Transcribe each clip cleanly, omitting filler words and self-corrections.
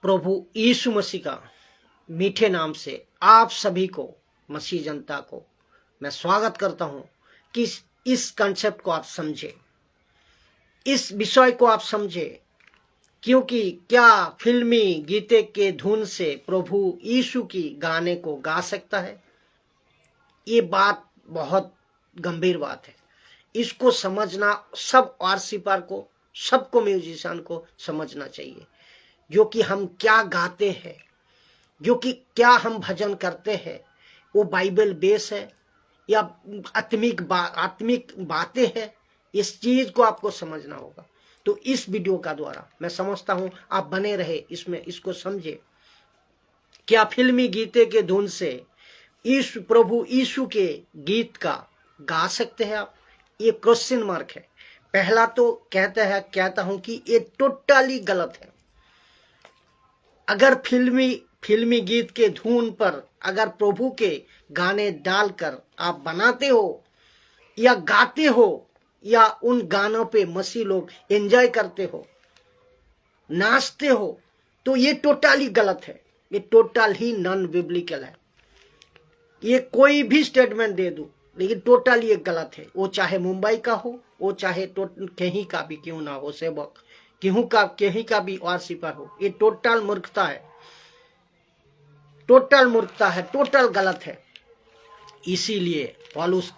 प्रभु यीशु मसीह का मीठे नाम से आप सभी को, मसीह जनता को मैं स्वागत करता हूं कि इस कॉन्सेप्ट को आप समझे, इस विषय को आप समझे। क्योंकि क्या फिल्मी गीते के धुन से प्रभु यीशु की गाने को गा सकता है? ये बात बहुत गंभीर बात है। इसको समझना सब आरसीपार को, सबको, म्यूजिशियन को समझना चाहिए। जो कि हम क्या गाते हैं, जो कि क्या हम भजन करते हैं, वो बाइबल बेस है या आत्मिक बातें हैं। इस चीज को आपको समझना होगा। तो इस वीडियो का द्वारा मैं समझता हूं आप बने रहे इसमें, इसको समझे। क्या फिल्मी गीते के धुन से प्रभु यीशु के गीत का गा सकते हैं आप? ये क्वेश्चन मार्क है। पहला तो कहता हूं कि ये टोटली गलत है। अगर फिल्मी गीत के धुन पर अगर प्रभु के गाने डालकर आप बनाते हो या गाते हो या उन गानों पे मसीह लोग एंजॉय करते हो, नाचते हो, तो ये टोटली गलत है। ये टोटल ही नॉन बिब्लिकल है। ये कोई भी स्टेटमेंट दे दूं, लेकिन टोटल ये गलत है। वो चाहे मुंबई का हो, वो चाहे कहीं का भी क्यों ना हो, सेवक कहीं का भी वारसीपर हो, ये टोटल मूर्खता है, टोटल मूर्खता है, टोटल गलत है। इसीलिए पौलुस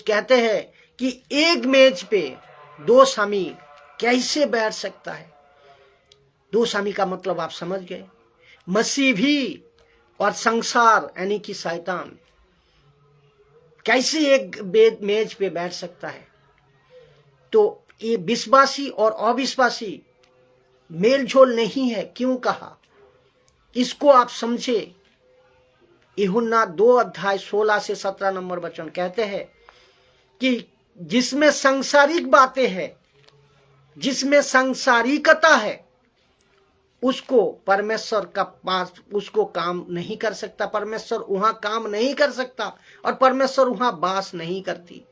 कहते हैं कि एक मेज पे दो स्वामी कैसे बैठ सकता है? दो स्वामी का मतलब आप समझ गए। मसीह भी और संसार यानी कि शैतान कैसे एक मेज पे बैठ सकता है? तो ये विश्वासी और अविश्वासी मेलझोल नहीं है। क्यों कहा? इसको आप समझे। यूहन्ना 2:16 से 17 नंबर वचन कहते हैं कि जिसमें सांसारिक बातें हैं, जिसमें सांसारिकता है, उसको परमेश्वर का पास उसको काम नहीं कर सकता। परमेश्वर वहां काम नहीं कर सकता और परमेश्वर वहां वास नहीं करती।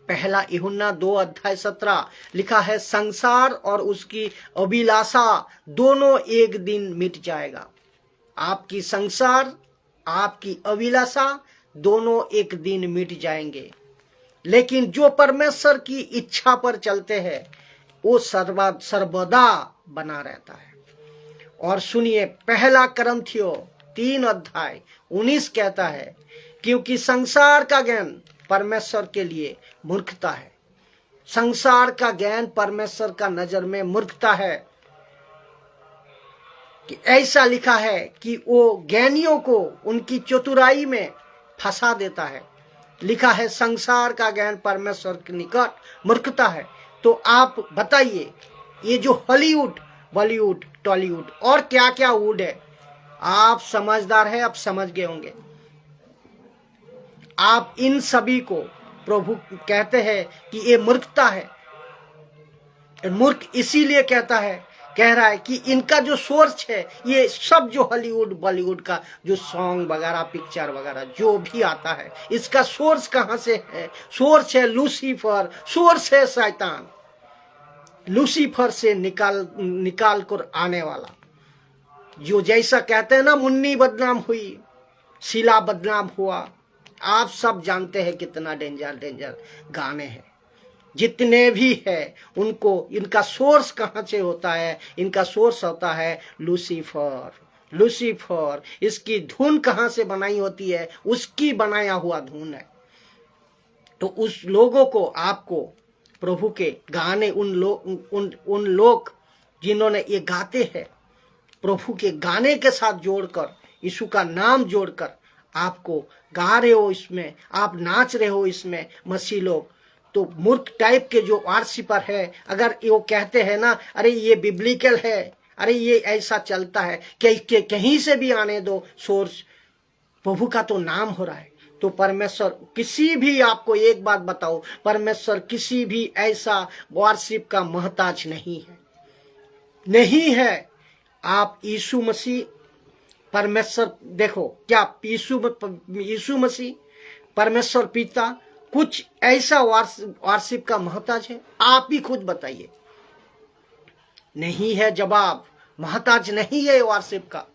पहला यूहन्ना 2:17 लिखा है, संसार और उसकी अभिलाषा दोनों एक दिन मिट जाएगा। आपकी संसार, आपकी अभिलाषा दोनों एक दिन मिट जाएंगे, लेकिन जो परमेश्वर की इच्छा पर चलते हैं वो सर्वदा बना रहता है। और सुनिए, पहला करंथियों 3:19 कहता है, क्योंकि संसार का ज्ञान परमेश्वर के लिए मूर्खता है। संसार का ज्ञान परमेश्वर का नजर में मूर्खता है। कि ऐसा लिखा है कि वो ज्ञानियों को उनकी चतुराई में फंसा देता है। लिखा है संसार का ज्ञान परमेश्वर के निकट मूर्खता है। तो आप बताइए, ये जो हॉलीवुड, बॉलीवुड, टॉलीवुड और क्या क्या वुड है, आप समझदार है, आप समझ गए होंगे। आप इन सभी को प्रभु कहते हैं कि ये मूर्खता है। मूर्ख इसीलिए कह रहा है कि इनका जो सोर्स है, ये सब जो हॉलीवुड बॉलीवुड का जो सॉन्ग वगैरह, पिक्चर वगैरह जो भी आता है, इसका सोर्स कहां से है? सोर्स है लूसीफर, सोर्स है शैतान। लूसीफर से निकाल कर आने वाला, जो जैसा कहते हैं ना, मुन्नी बदनाम हुई, शीला बदनाम हुआ। आप सब जानते हैं कितना डेंजर गाने हैं। जितने भी है उनको, इनका सोर्स कहां से होता है? इनका सोर्स होता है लूसीफर। इसकी धुन कहां से बनाई होती है? उसकी बनाया हुआ धुन है। तो उस लोगों को, आपको प्रभु के गाने, उन लोग जिन्होंने ये गाते हैं, प्रभु के गाने के साथ जोड़कर, यीशु का नाम जोड़कर आपको गा रहे हो, इसमें आप नाच रहे हो, इसमें मसीह लोग तो मूर्ख टाइप के जो वारसीपर है, अगर वो कहते हैं ना, अरे ये बिब्लिकल है, अरे ये ऐसा चलता है, कहीं से भी आने दो सोर्स, प्रभु का तो नाम हो रहा है। तो परमेश्वर किसी भी, आपको एक बात बताओ, परमेश्वर किसी भी ऐसा वारसिप का मोहताज नहीं है। आप यीशु मसीह परमेश्वर देखो, क्या यीशु मसीह, परमेश्वर पिता कुछ ऐसा वारशिप का मोहताज है? आप ही खुद बताइए। नहीं है जवाब, मोहताज नहीं है वारशिप का।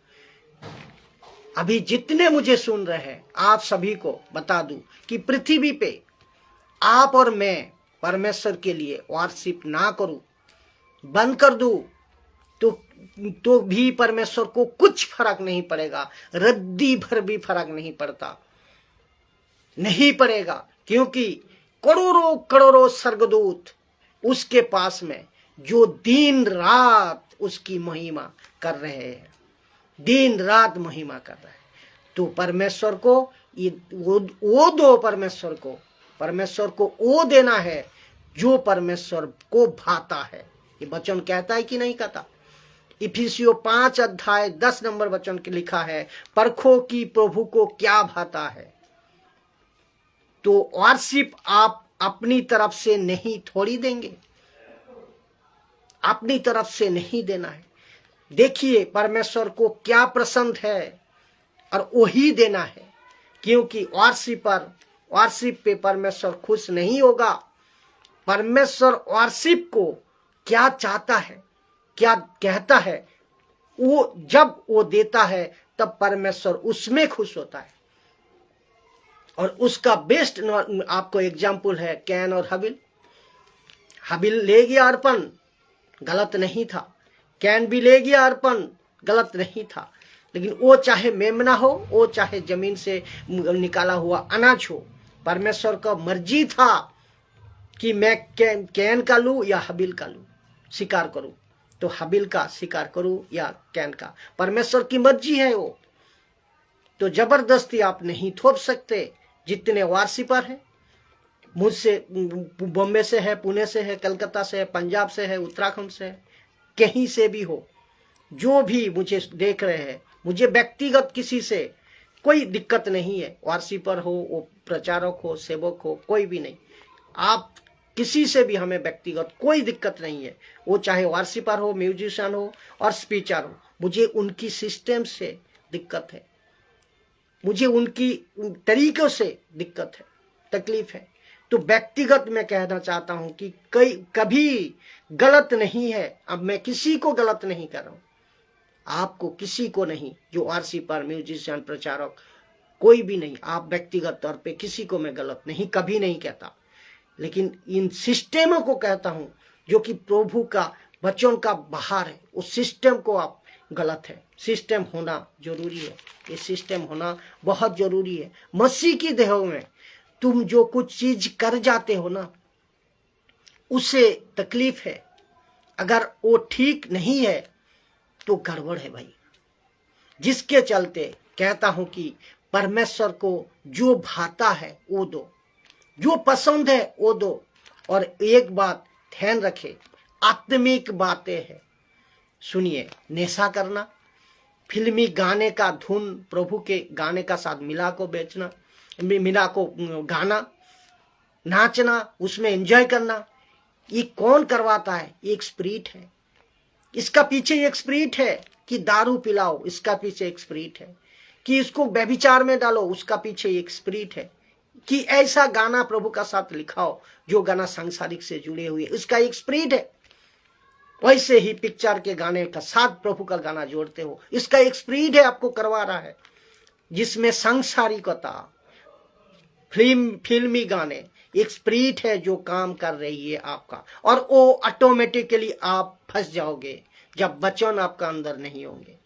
अभी जितने मुझे सुन रहे हैं आप सभी को बता दूं कि पृथ्वी पे आप और मैं परमेश्वर के लिए वारशिप ना करूं, बंद कर दूं, तो भी परमेश्वर को कुछ फर्क नहीं पड़ेगा, रद्दी भर भी फर्क नहीं पड़ता, नहीं पड़ेगा। क्योंकि करोड़ों करोड़ों स्वर्गदूत उसके पास में जो दिन रात उसकी महिमा कर रहे हैं, दिन रात महिमा कर रहे हैं। तो परमेश्वर को वो दो, परमेश्वर को वो देना है जो परमेश्वर को भाता है। ये वचन कहता है कि नहीं कहता? इफिसियों 5 अध्याय 10 नंबर वचन के लिखा है, परखो कि प्रभु को क्या भाता है। तो वारशिप आप अपनी तरफ से नहीं थोड़ी देंगे, अपनी तरफ से नहीं देना है। देखिए परमेश्वर को क्या पसंद है और वही देना है। क्योंकि वारशिप पे परमेश्वर खुश नहीं होगा। परमेश्वर वारशिप को क्या चाहता है, क्या कहता है, वो जब वो देता है तब परमेश्वर उसमें खुश होता है। और उसका बेस्ट आपको एग्जाम्पल है कैन और हबील ले गया अर्पण, गलत नहीं था। कैन भी ले गया अर्पण, गलत नहीं था। लेकिन वो चाहे मेमना हो, वो चाहे जमीन से निकाला हुआ अनाज हो, परमेश्वर का मर्जी था कि मैं कैन का लूं या हबील का लूं, शिकार करूं। तो हबील का शिकार करूं या कैन का, परमेश्वर की मर्जी है वो। तो जबरदस्ती आप नहीं थोप सकते। जितने वारशिपर हैं, मुझसे बॉम्बे से है, पुणे से है, कलकत्ता से है, पंजाब से है, उत्तराखंड से है, कहीं से भी हो, जो भी मुझे देख रहे हैं, मुझे व्यक्तिगत किसी से कोई दिक्कत नहीं है। वारशिपर हो, वो प्रचारक हो, सेवक हो, कोई भी नहीं। आप किसी से भी हमें व्यक्तिगत कोई दिक्कत नहीं है। वो चाहे वारशिपर हो, म्यूजिशियन हो और स्पीचर हो, मुझे उनकी सिस्टम से दिक्कत है, मुझे उनकी तरीकों से दिक्कत है, तकलीफ है। तो व्यक्तिगत मैं कहना चाहता हूं कि कभी गलत नहीं है। अब मैं किसी को गलत नहीं कर रहा हूं, आपको किसी को नहीं, जो वारशिपर, म्यूजिशियन, प्रचारक, कोई भी नहीं। आप व्यक्तिगत तौर पे किसी को मैं गलत नहीं, कभी नहीं कहता। लेकिन इन सिस्टमों को कहता हूं जो कि प्रभु का वचन का बाहर है। उस सिस्टम को आप गलत है। सिस्टम होना जरूरी है, ये सिस्टम होना बहुत जरूरी है। मसीह की देह में तुम जो कुछ चीज कर जाते हो ना, उससे तकलीफ है। अगर वो ठीक नहीं है तो गड़बड़ है भाई। जिसके चलते कहता हूं कि परमेश्वर को जो भाता है वो दो, जो पसंद है वो दो। और एक बात ध्यान रखे, आत्मिक बातें हैं। सुनिए, नेशा करना, फिल्मी गाने का धुन प्रभु के गाने का साथ मिला को गाना, नाचना, उसमें एंजॉय करना, ये कौन करवाता है? एक स्पिरिट है। इसका पीछे एक स्पिरिट है कि दारू पिलाओ, इसका पीछे एक स्पिरिट है कि इसको व्यभिचार में डालो, उसका पीछे एक स्पिरिट है कि ऐसा गाना प्रभु का साथ लिखाओ जो गाना सांसारिक से जुड़े हुए, इसका एक स्पिरिट है। वैसे ही पिक्चर के गाने का साथ प्रभु का गाना जोड़ते हो, इसका एक स्पिरिट है, आपको करवा रहा है, जिसमें सांसारिकता, फिल्मी गाने, एक स्पिरिट है जो काम कर रही है आपका। और वो ऑटोमेटिकली आप फंस जाओगे जब वचन आपका अंदर नहीं होंगे।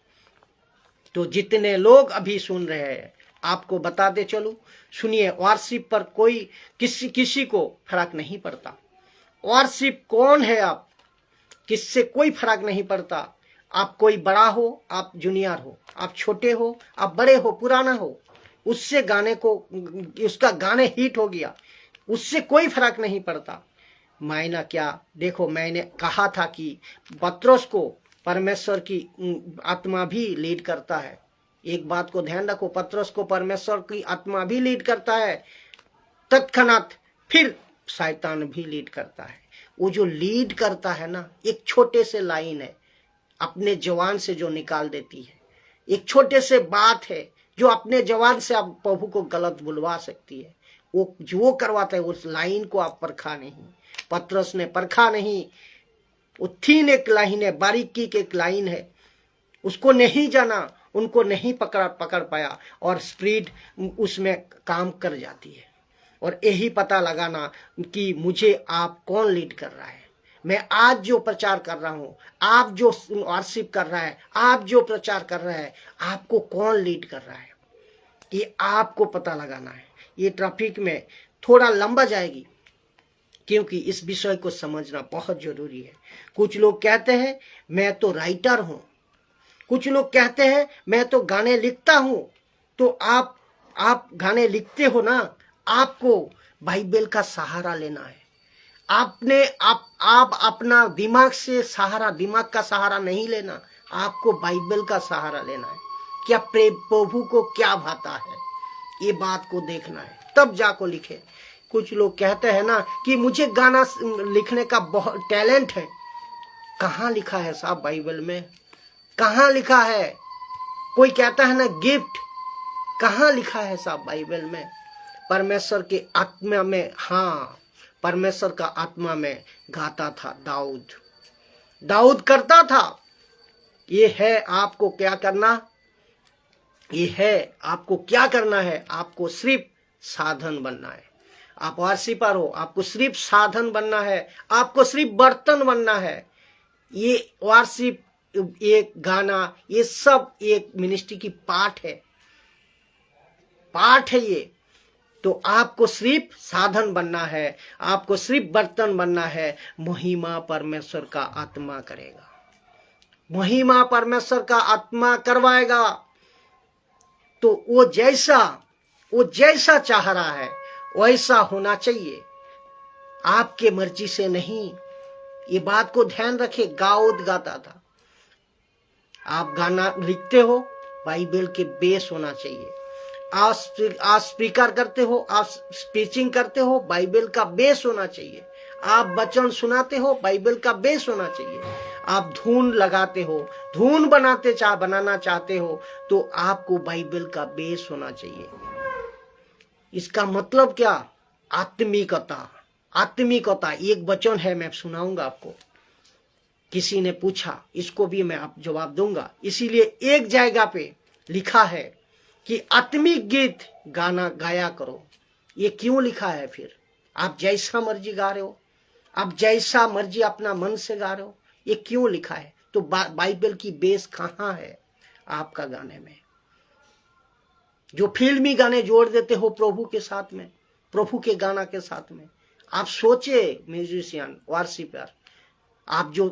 तो जितने लोग अभी सुन रहे हैं, आपको बताते चलूं, सुनिए, वारशिप पर कोई किसी को फर्क नहीं पड़ता। वारशिप कौन है आप, किससे कोई फर्क नहीं पड़ता। आप कोई बड़ा हो, आप जूनियर हो, आप छोटे हो, आप बड़े हो, पुराना हो, उससे गाने को, उसका गाने हिट हो गया, उससे कोई फर्क नहीं पड़ता। मायना क्या? देखो, मैंने कहा था कि पत्रोस को परमेश्वर की आत्मा भी लीड करता है। एक बात को ध्यान रखो, पत्रोस को परमेश्वर की आत्मा भी लीड करता है, तत्क्षणात फिर शैतान भी लीड करता है। वो जो लीड करता है ना, एक छोटे से लाइन है अपने जवान से जो निकाल देती है, एक छोटे से बात है जो अपने जवान से आप प्रभु को गलत बुलवा सकती है। वो जो करवाता है उस लाइन को आप परखा नहीं, पतरस ने परखा नहीं। वो थीन एक लाइन है, बारीकी की एक लाइन है, उसको नहीं जाना, उनको नहीं पकड़ पाया और स्प्रिट उसमें काम कर जाती है। और यही पता लगाना कि मुझे आप कौन लीड कर रहा है। मैं आज जो प्रचार कर रहा हूं, आप जो वर्शिप कर रहा है, आप जो प्रचार कर रहा है, आपको कौन लीड कर रहा है, ये आपको पता लगाना है। ये ट्रैफिक में थोड़ा लंबा जाएगी क्योंकि इस विषय को समझना बहुत जरूरी है। कुछ लोग कहते हैं मैं तो राइटर हूं, कुछ लोग कहते हैं मैं तो गाने लिखता हूं। तो आप गाने लिखते हो ना, आपको बाइबल का सहारा लेना है। आप अपना दिमाग का सहारा नहीं लेना, आपको बाइबल का सहारा लेना है। क्या प्रभु को क्या भाता है, ये बात को देखना है, तब जाको लिखे। कुछ लोग कहते हैं ना कि मुझे गाना लिखने का बहुत टैलेंट है। कहाँ लिखा है साहब बाइबल में, कहाँ लिखा है? कोई कहता है ना गिफ्ट, कहाँ लिखा है साहब बाइबल में? परमेश्वर के आत्मा में, हाँ, परमेश्वर का आत्मा में गाता था दाऊद करता था। ये है आपको क्या करना, ये है आपको क्या करना है। आपको सिर्फ साधन बनना है। आप वर्शिपर हो, आपको सिर्फ साधन बनना है, आपको सिर्फ बर्तन बनना है। ये वर्शिप, एक गाना, ये सब एक मिनिस्ट्री की पार्ट है ये। तो आपको सिर्फ साधन बनना है, आपको सिर्फ बर्तन बनना है। महिमा परमेश्वर का आत्मा करेगा, महिमा परमेश्वर का आत्मा करवाएगा। तो वो जैसा चाह रहा है वैसा होना चाहिए, आपके मर्जी से नहीं। ये बात को ध्यान रखे। दाऊद गाता था। आप गाना लिखते हो, बाइबल के बेस होना चाहिए। आप स्पीकर करते हो, आप स्पीचिंग करते हो, बाइबल का बेस होना चाहिए। आप वचन सुनाते हो, बाइबल का बेस होना चाहिए। आप धुन लगाते हो, धुन बनाना चाहते हो, तो आपको बाइबल का बेस होना चाहिए। इसका मतलब क्या? आत्मिकता एक वचन है, मैं सुनाऊंगा आपको। किसी ने पूछा, इसको भी मैं आप जवाब दूंगा। इसीलिए एक जगह पे लिखा है कि आत्मिक गीत गाना गाया करो। ये क्यों लिखा है? फिर आप जैसा मर्जी गा रहे हो, आप जैसा मर्जी अपना मन से गा रहे हो, ये क्यों लिखा है? तो बाइबल की बेस कहाँ है आपका गाने में? जो फिल्मी गाने जोड़ देते हो प्रभु के साथ में, प्रभु के गाना के साथ में। आप सोचे, म्यूजिशियन, वर्शिपर, आप जो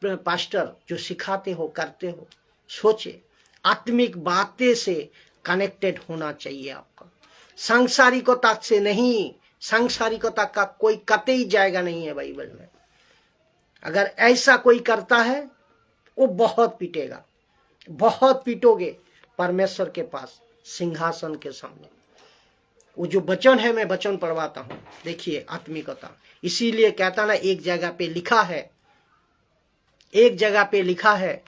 पास्टर जो सिखाते हो, करते हो, सोचे आत्मिक बातें से कनेक्टेड होना चाहिए आपका, सांसारिकता से नहीं। सांसारिकता का कोई कतई जाएगा नहीं है बाइबल में। अगर ऐसा कोई करता है वो बहुत पीटेगा, बहुत पीटोगे परमेश्वर के पास, सिंहासन के सामने। वो जो वचन है, मैं वचन पढ़वाता हूं, देखिए आत्मिकता। इसीलिए कहता ना, एक जगह पे लिखा है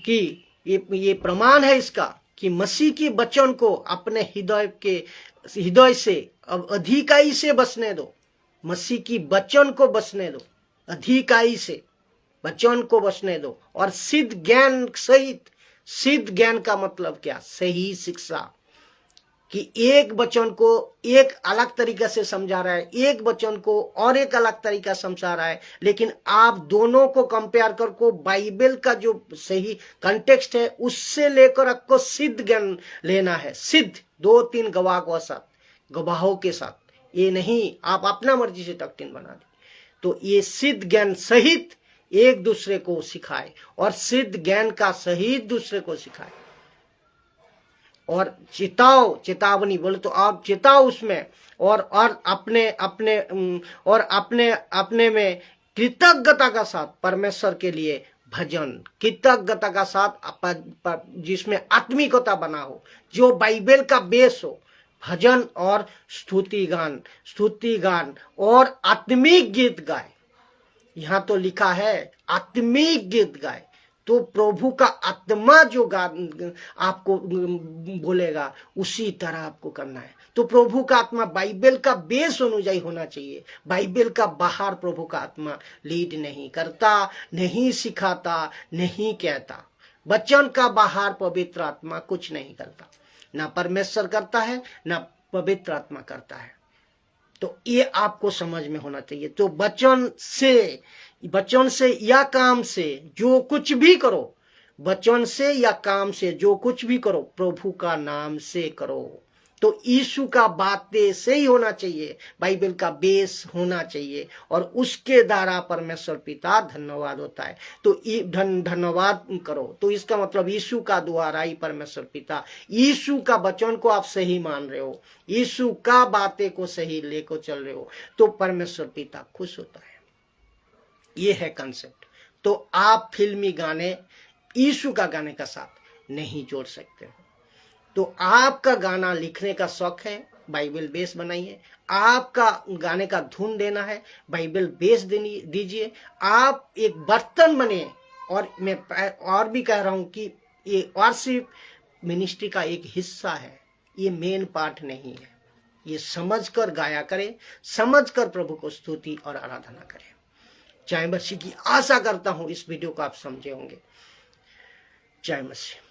कि ये प्रमाण है इसका कि मसीह की वचन को अपने हृदय से अब अधिकाई से बसने दो। मसीह की वचन को बसने दो, अधिकाई से वचन को बसने दो। और सिद्ध ज्ञान सहित, सिद्ध ज्ञान का मतलब क्या? सही शिक्षा। कि एक वचन को एक अलग तरीका से समझा रहा है, एक वचन को और एक अलग तरीका समझा रहा है, लेकिन आप दोनों को कंपेयर करके बाइबल का जो सही कंटेक्स्ट है उससे लेकर आपको सिद्ध ज्ञान लेना है। सिद्ध 2-3 गवाहों के साथ, ये नहीं आप अपना मर्जी से डॉक्ट्रिन बना दे। तो ये सिद्ध ज्ञान सहित एक दूसरे को सिखाए, और सिद्ध ज्ञान का सहित दूसरे को सिखाए। और चेतावनी बोले तो आप चिताओ उसमें, और अपने में कृतज्ञता का साथ परमेश्वर के लिए भजन, कृतज्ञता का साथ, जिसमें आत्मिकता बना हो, जो बाइबल का बेस हो। भजन और स्तुति गान और आत्मिक गीत गाए। यहाँ तो लिखा है आत्मिक गीत गाए। तो प्रभु का आत्मा जो आपको बोलेगा उसी तरह आपको करना है। तो प्रभु का आत्मा बाइबल का बेस अनुयायी होना चाहिए। बाइबल का बाहर प्रभु का आत्मा लीड नहीं करता, नहीं सिखाता, नहीं कहता। वचन का बाहर पवित्र आत्मा कुछ नहीं करता, ना परमेश्वर करता है ना पवित्र आत्मा करता है। तो ये आपको समझ में होना चाहिए। तो वचन से या काम से जो कुछ भी करो, वचन से या काम से जो कुछ भी करो, प्रभु का नाम से करो। तो यीशु का बातें से ही होना चाहिए, बाइबल का बेस होना चाहिए, और उसके द्वारा परमेश्वर पिता धन्यवाद होता है। तो धन्यवाद करो, तो इसका मतलब यीशु का द्वारा ही परमेश्वर पिता, यीशु का वचन को आप सही मान रहे हो, यीशु का बातें को सही लेकर चल रहे हो, तो परमेश्वर पिता खुश होता है। ये है कंसेप्ट। तो आप फिल्मी गाने यीशु का गाने का साथ नहीं जोड़ सकते हो। तो आपका गाना लिखने का शौक है, बाइबल बेस बनाइए। आपका गाने का धुन देना है, बाइबल बेस दीजिए। आप एक बर्तन बने। और मैं और भी कह रहा हूं कि ये वर्शिप मिनिस्ट्री का एक हिस्सा है, ये मेन पार्ट नहीं है। ये समझकर गाया करें, समझकर प्रभु को स्तुति और आराधना करें। जय मसीह की आशा करता हूं इस वीडियो को आप समझे होंगे। जय मसीह।